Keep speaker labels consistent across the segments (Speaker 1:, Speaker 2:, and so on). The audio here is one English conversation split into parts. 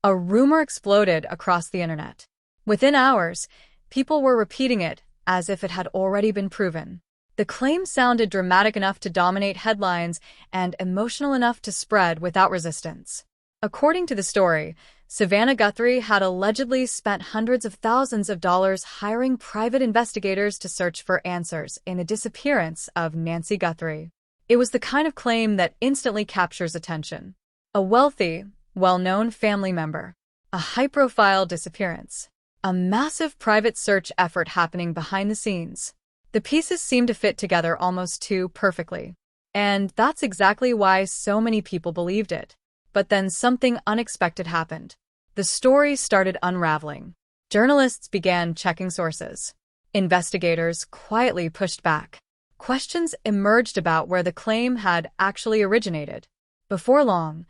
Speaker 1: A rumor exploded across the internet. Within hours, people were repeating it as if it had already been proven. The claim sounded dramatic enough to dominate headlines and emotional enough to spread without resistance. According to the story, Savannah Guthrie had allegedly spent hundreds of thousands of dollars hiring private investigators to search for answers in the disappearance of Nancy Guthrie. It was the kind of claim that instantly captures attention. A wealthy, well-known family member. A high-profile disappearance. A massive private search effort happening behind the scenes. The pieces seem to fit together almost too perfectly. And that's exactly why so many people believed it. But then something unexpected happened. The story started unraveling. Journalists began checking sources. Investigators quietly pushed back. Questions emerged about where the claim had actually originated. Before long,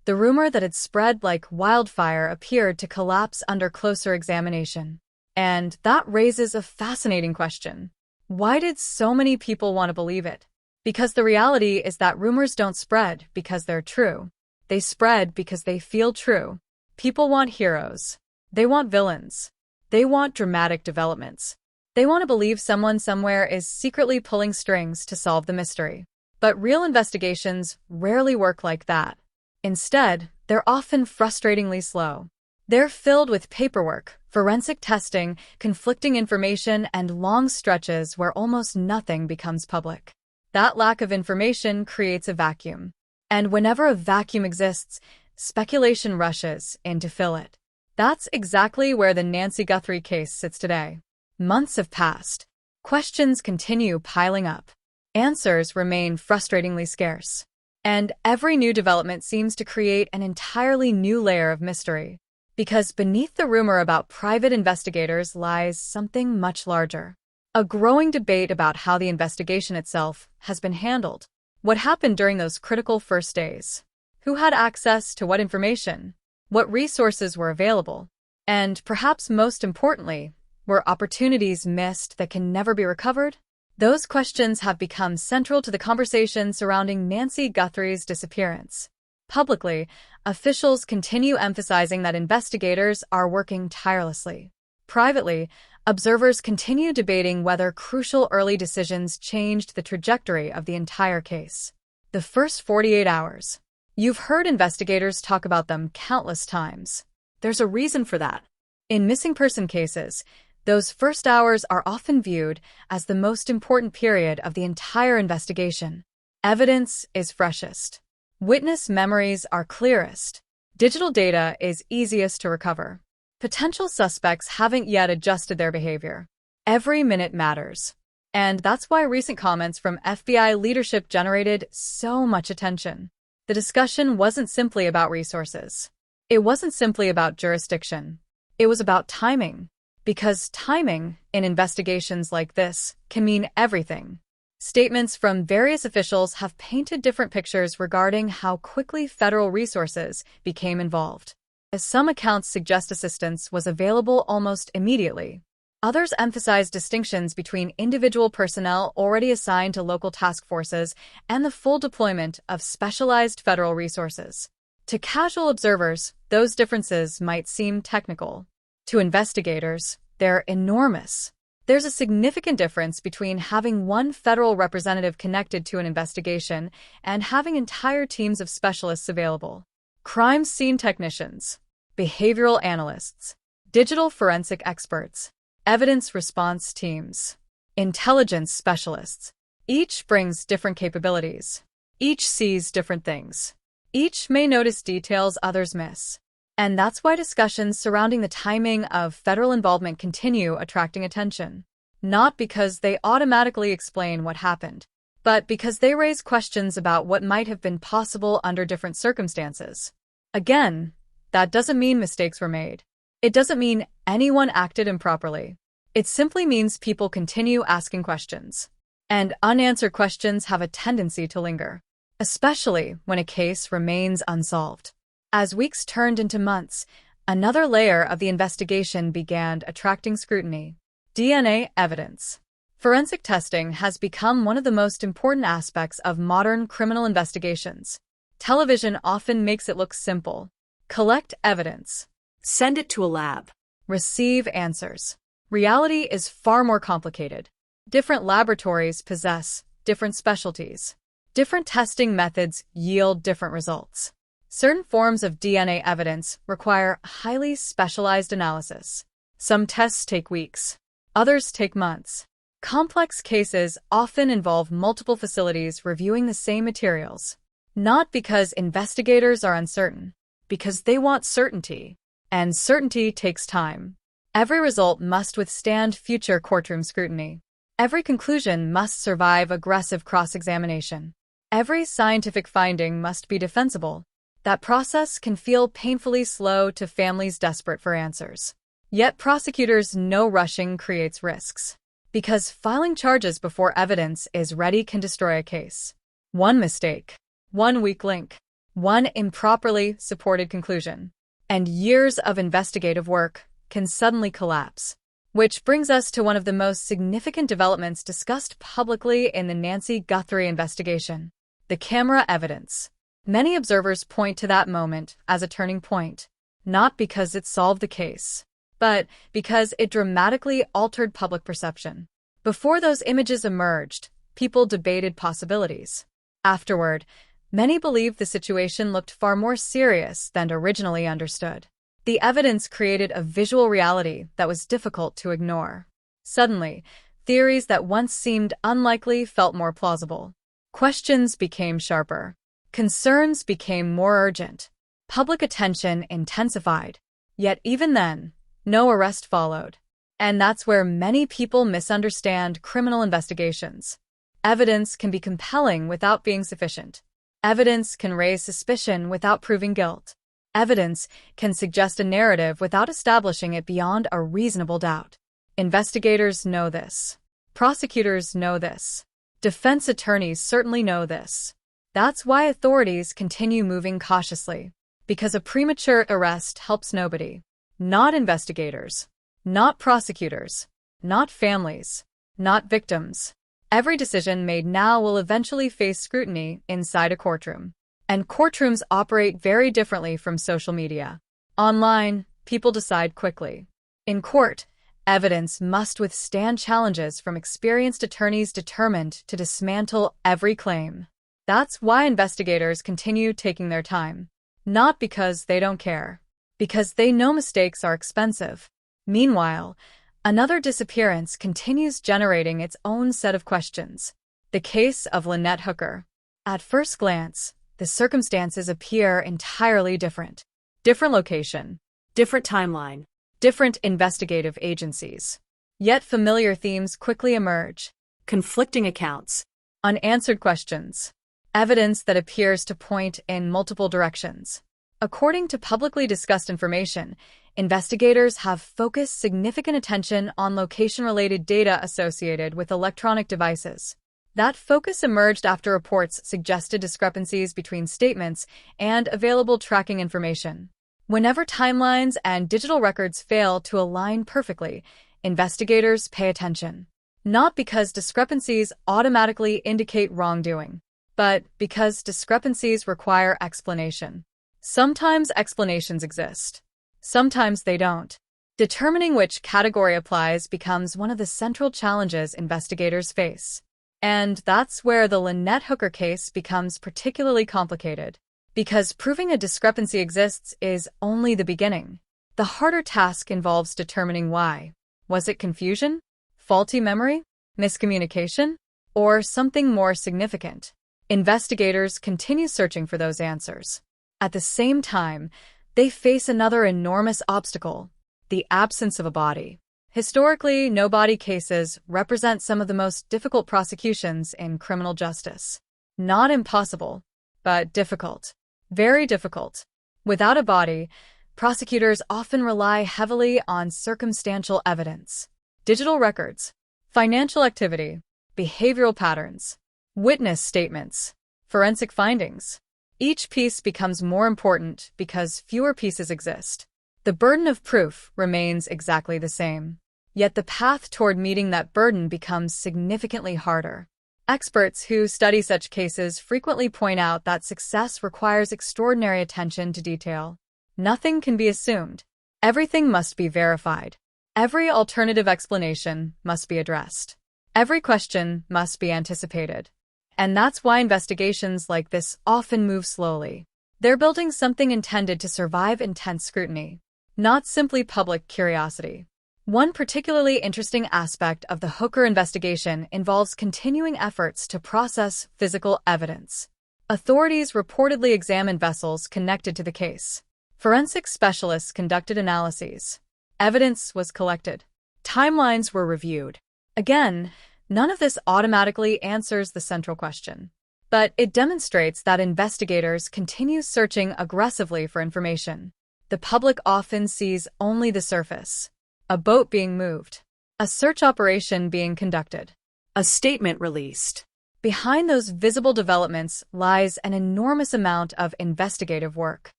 Speaker 1: the rumor that had spread like wildfire appeared to collapse under closer examination. And that raises a fascinating question. Why did so many people want to believe it? Because the reality is that rumors don't spread because they're true. They spread because they feel true. People want heroes. They want villains. They want dramatic developments. They want to believe someone somewhere is secretly pulling strings to solve the mystery. But real investigations rarely work like that. Instead, they're often frustratingly slow. They're filled with paperwork, forensic testing, conflicting information, and long stretches where almost nothing becomes public. That lack of information creates a vacuum. And whenever a vacuum exists, speculation rushes in to fill it. That's exactly where the Nancy Guthrie case sits today. Months have passed. Questions continue piling up. Answers remain frustratingly scarce. And every new development seems to create an entirely new layer of mystery. Because beneath the rumor about private investigators lies something much larger. A growing debate about how the investigation itself has been handled. What happened during those critical first days? Who had access to what information? What resources were available? And perhaps most importantly, were opportunities missed that can never be recovered? Those questions have become central to the conversation surrounding Nancy Guthrie's disappearance. Publicly, officials continue emphasizing that investigators are working tirelessly. Privately, observers continue debating whether crucial early decisions changed the trajectory of the entire case. The first 48 hours. You've heard investigators talk about them countless times. There's a reason for that. In missing person cases, those first hours are often viewed as the most important period of the entire investigation. Evidence is freshest. Witness memories are clearest. Digital data is easiest to recover. Potential suspects haven't yet adjusted their behavior. Every minute matters. And that's why recent comments from FBI leadership generated so much attention. The discussion wasn't simply about resources. It wasn't simply about jurisdiction. It was about timing. Because timing, in investigations like this, can mean everything. Statements from various officials have painted different pictures regarding how quickly federal resources became involved. As some accounts suggest assistance was available almost immediately. Others emphasize distinctions between individual personnel already assigned to local task forces and the full deployment of specialized federal resources. To casual observers, those differences might seem technical. To investigators, they're enormous. There's a significant difference between having one federal representative connected to an investigation and having entire teams of specialists available. Crime scene technicians, behavioral analysts, digital forensic experts, evidence response teams, intelligence specialists. Each brings different capabilities. Each sees different things. Each may notice details others miss. And that's why discussions surrounding the timing of federal involvement continue attracting attention. Not because they automatically explain what happened, but because they raise questions about what might have been possible under different circumstances. Again, that doesn't mean mistakes were made. It doesn't mean anyone acted improperly. It simply means people continue asking questions. And unanswered questions have a tendency to linger, especially when a case remains unsolved. As weeks turned into months, another layer of the investigation began attracting scrutiny. DNA evidence. Forensic testing has become one of the most important aspects of modern criminal investigations. Television often makes it look simple. Collect evidence.
Speaker 2: Send it to a lab.
Speaker 1: Receive answers. Reality is far more complicated. Different laboratories possess different specialties. Different testing methods yield different results. Certain forms of DNA evidence require highly specialized analysis. Some tests take weeks. Others take months. Complex cases often involve multiple facilities reviewing the same materials. Not because investigators are uncertain, because they want certainty. And certainty takes time. Every result must withstand future courtroom scrutiny. Every conclusion must survive aggressive cross-examination. Every scientific finding must be defensible. That process can feel painfully slow to families desperate for answers. Yet prosecutors know rushing creates risks. Because filing charges before evidence is ready can destroy a case. One mistake, one weak link, one improperly supported conclusion, and years of investigative work can suddenly collapse. Which brings us to one of the most significant developments discussed publicly in the Nancy Guthrie investigation: the camera evidence. Many observers point to that moment as a turning point, not because it solved the case, but because it dramatically altered public perception. Before those images emerged, people debated possibilities. Afterward, many believed the situation looked far more serious than originally understood. The evidence created a visual reality that was difficult to ignore. Suddenly, theories that once seemed unlikely felt more plausible. Questions became sharper. Concerns became more urgent. Public attention intensified. Yet even then, no arrest followed. And that's where many people misunderstand criminal investigations. Evidence can be compelling without being sufficient. Evidence can raise suspicion without proving guilt. Evidence can suggest a narrative without establishing it beyond a reasonable doubt. Investigators know this. Prosecutors know this. Defense attorneys certainly know this. That's why authorities continue moving cautiously. Because a premature arrest helps nobody. Not investigators. Not prosecutors. Not families. Not victims. Every decision made now will eventually face scrutiny inside a courtroom. And courtrooms operate very differently from social media. Online, people decide quickly. In court, evidence must withstand challenges from experienced attorneys determined to dismantle every claim. That's why investigators continue taking their time. Not because they don't care. Because they know mistakes are expensive. Meanwhile, another disappearance continues generating its own set of questions. The case of Lynette Hooker. At first glance, the circumstances appear entirely different. Different location.
Speaker 2: Different timeline.
Speaker 1: Different investigative agencies. Yet familiar themes quickly emerge.
Speaker 2: Conflicting accounts.
Speaker 1: Unanswered questions. Evidence that appears to point in multiple directions. According to publicly discussed information, investigators have focused significant attention on location-related data associated with electronic devices. That focus emerged after reports suggested discrepancies between statements and available tracking information. Whenever timelines and digital records fail to align perfectly, investigators pay attention. Not because discrepancies automatically indicate wrongdoing, but because discrepancies require explanation. Sometimes explanations exist. Sometimes they don't. Determining which category applies becomes one of the central challenges investigators face. And that's where the Lynette Hooker case becomes particularly complicated. Because proving a discrepancy exists is only the beginning. The harder task involves determining why. Was it confusion? Faulty memory? Miscommunication? Or something more significant? Investigators continue searching for those answers. At the same time, they face another enormous obstacle: the absence of a body. Historically, no-body cases represent some of the most difficult prosecutions in criminal justice. Not impossible, but difficult. Very difficult. Without a body, prosecutors often rely heavily on circumstantial evidence. Digital records, financial activity, behavioral patterns, witness statements, forensic findings. Each piece becomes more important because fewer pieces exist. The burden of proof remains exactly the same. Yet the path toward meeting that burden becomes significantly harder. Experts who study such cases frequently point out that success requires extraordinary attention to detail. Nothing can be assumed. Everything must be verified. Every alternative explanation must be addressed. Every question must be anticipated. And that's why investigations like this often move slowly. They're building something intended to survive intense scrutiny, not simply public curiosity. One particularly interesting aspect of the Hooker investigation involves continuing efforts to process physical evidence. Authorities reportedly examined vessels connected to the case. Forensic specialists conducted analyses. Evidence was collected. Timelines were reviewed. Again, none of this automatically answers the central question. But it demonstrates that investigators continue searching aggressively for information. The public often sees only the surface. A boat being moved. A search operation being conducted.
Speaker 2: A statement released.
Speaker 1: Behind those visible developments lies an enormous amount of investigative work.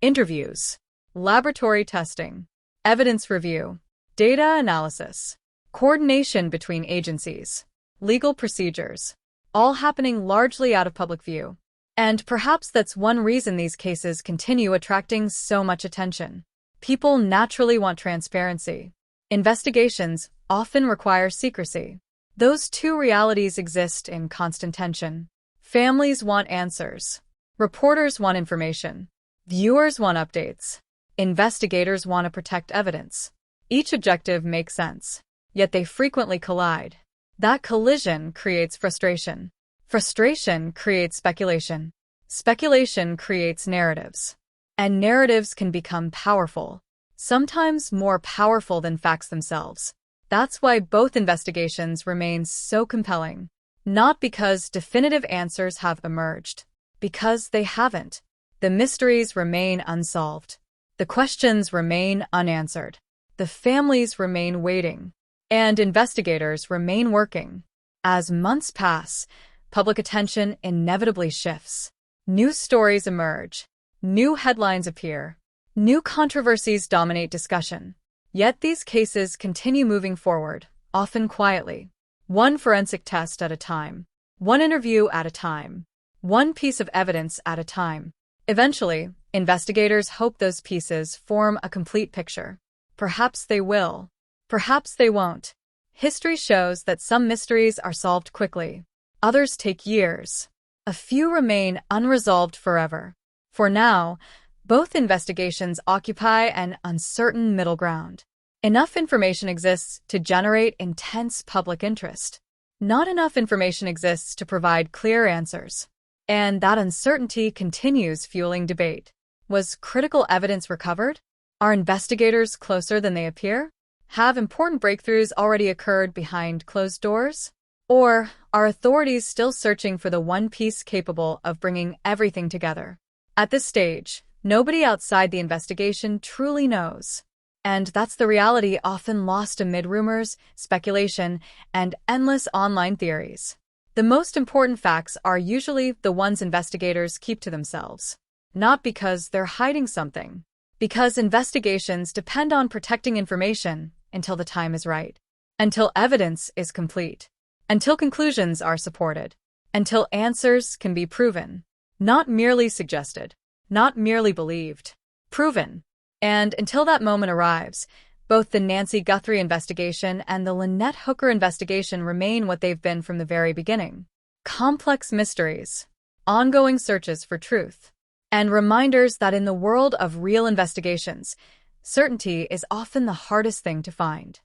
Speaker 1: Interviews, laboratory testing, evidence review, data analysis, coordination between agencies, legal procedures, all happening largely out of public view. And perhaps that's one reason these cases continue attracting so much attention. People naturally want transparency. Investigations often require secrecy. Those two realities exist in constant tension. Families want answers. Reporters want information. Viewers want updates. Investigators want to protect evidence. Each objective makes sense, yet they frequently collide. That collision creates frustration. Frustration creates speculation. Speculation creates narratives. And narratives can become powerful, sometimes more powerful than facts themselves. That's why both investigations remain so compelling. Not because definitive answers have emerged, because they haven't. The mysteries remain unsolved. The questions remain unanswered. The families remain waiting. And investigators remain working. As months pass, public attention inevitably shifts. New stories emerge. New headlines appear. New controversies dominate discussion. Yet these cases continue moving forward, often quietly. One forensic test at a time. One interview at a time. One piece of evidence at a time. Eventually, investigators hope those pieces form a complete picture. Perhaps they will. Perhaps they won't. History shows that some mysteries are solved quickly. Others take years. A few remain unresolved forever. For now, both investigations occupy an uncertain middle ground. Enough information exists to generate intense public interest. Not enough information exists to provide clear answers. And that uncertainty continues fueling debate. Was critical evidence recovered? Are investigators closer than they appear? Have important breakthroughs already occurred behind closed doors? Or are authorities still searching for the one piece capable of bringing everything together? At this stage, nobody outside the investigation truly knows. And that's the reality often lost amid rumors, speculation, and endless online theories. The most important facts are usually the ones investigators keep to themselves. Not because they're hiding something. Because investigations depend on protecting information until the time is right. Until evidence is complete. Until conclusions are supported. Until answers can be proven. Not merely suggested. Not merely believed. Proven. And until that moment arrives, both the Nancy Guthrie investigation and the Lynette Hooker investigation remain what they've been from the very beginning. Complex mysteries, ongoing searches for truth, and reminders that in the world of real investigations, certainty is often the hardest thing to find.